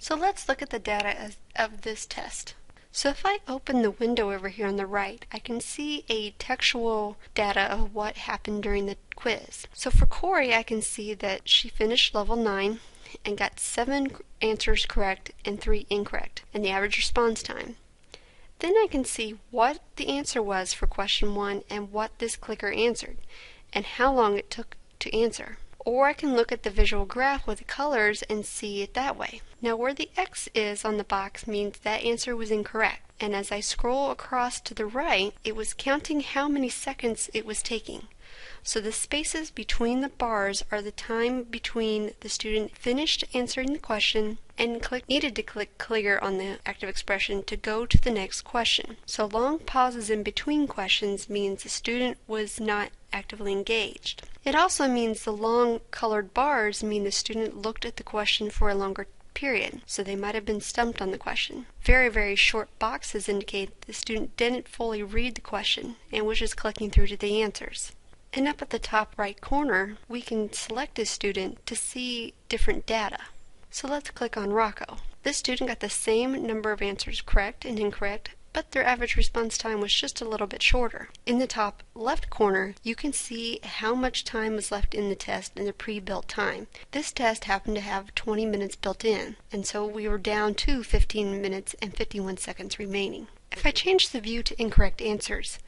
So let's look at the data of this test. So if I open the window over here on the right, I can see a textual data of what happened during the quiz. So for Corey, I can see that she finished level 9 and got 7 answers correct and 3 incorrect, and the average response time. Then I can see what the answer was for question 1 and what this clicker answered, and how long it took to answer. Or I can look at the visual graph with the colors and see it that way. Now where the X is on the box means that answer was incorrect, and as I scroll across to the right, it was counting how many seconds it was taking. So the spaces between the bars are the time between the student finished answering the question and needed to click clear on the ActivExpression to go to the next question. So long pauses in between questions means the student was not actively engaged. It also means the long colored bars mean the student looked at the question for a longer period, so they might have been stumped on the question. Very, very short boxes indicate the student didn't fully read the question and was just clicking through to the answers. And up at the top right corner, we can select a student to see different data. So let's click on Rocco. This student got the same number of answers correct and incorrect, but their average response time was just a little bit shorter. In the top left corner, you can see how much time was left in the test in the pre-built time. This test happened to have 20 minutes built in, and so we were down to 15 minutes and 51 seconds remaining. If I change the view to incorrect answers,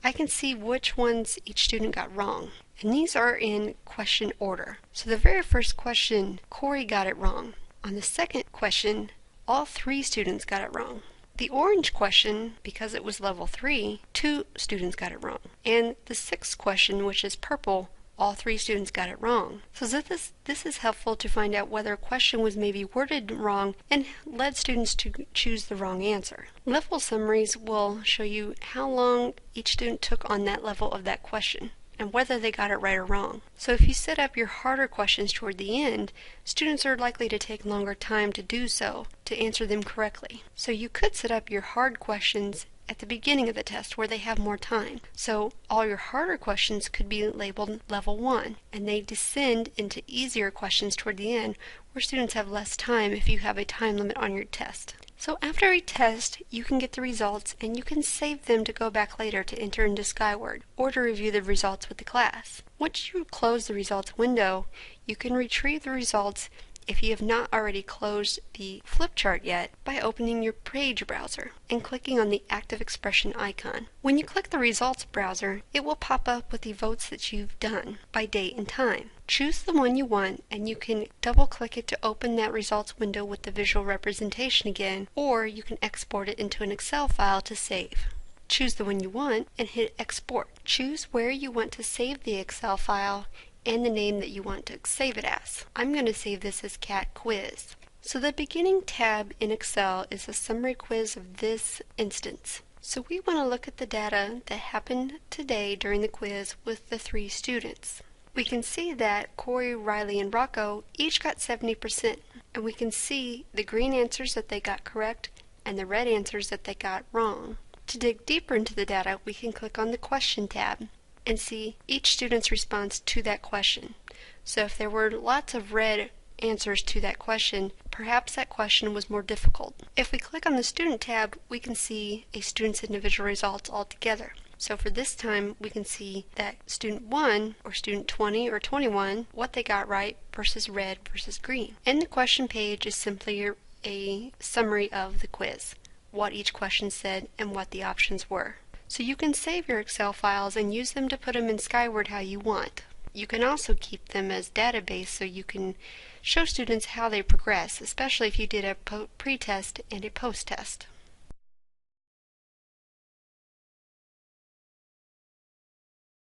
I can see which ones each student got wrong, and these are in question order. So the very first question, Corey got it wrong. On the second question, all 3 students got it wrong. The orange question, because it was level 3, 2 students got it wrong. And the 6th question, which is purple, all 3 students got it wrong. So this is helpful to find out whether a question was maybe worded wrong and led students to choose the wrong answer. Level summaries will show you how long each student took on that level of that question and whether they got it right or wrong. So if you set up your harder questions toward the end, students are likely to take longer time to do so, to answer them correctly. So you could set up your hard questions at the beginning of the test where they have more time. So all your harder questions could be labeled level 1, and they descend into easier questions toward the end where students have less time if you have a time limit on your test. So after a test, you can get the results and you can save them to go back later to enter into Skyward or to review the results with the class. Once you close the results window, you can retrieve the results if you have not already closed the flip chart yet by opening your page browser and clicking on the ActivExpression icon. When you click the results browser, it will pop up with the votes that you've done by date and time. Choose the one you want and you can double click it to open that results window with the visual representation again, or you can export it into an Excel file to save. Choose the one you want and hit export. Choose where you want to save the Excel file and the name that you want to save it as. I'm going to save this as Cat Quiz. So the beginning tab in Excel is a summary quiz of this instance. So we want to look at the data that happened today during the quiz with the 3 students. We can see that Corey, Riley, and Rocco each got 70%, and we can see the green answers that they got correct and the red answers that they got wrong. To dig deeper into the data, we can click on the Question tab and see each student's response to that question. So if there were lots of red answers to that question, perhaps that question was more difficult. If we click on the Student tab, we can see a student's individual results altogether. So for this time, we can see that student 1 or student 20 or 21, what they got right versus red versus green. And the question page is simply a summary of the quiz, what each question said and what the options were. So you can save your Excel files and use them to put them in Skyward how you want. You can also keep them as database so you can show students how they progress, especially if you did a pre-test and a post-test.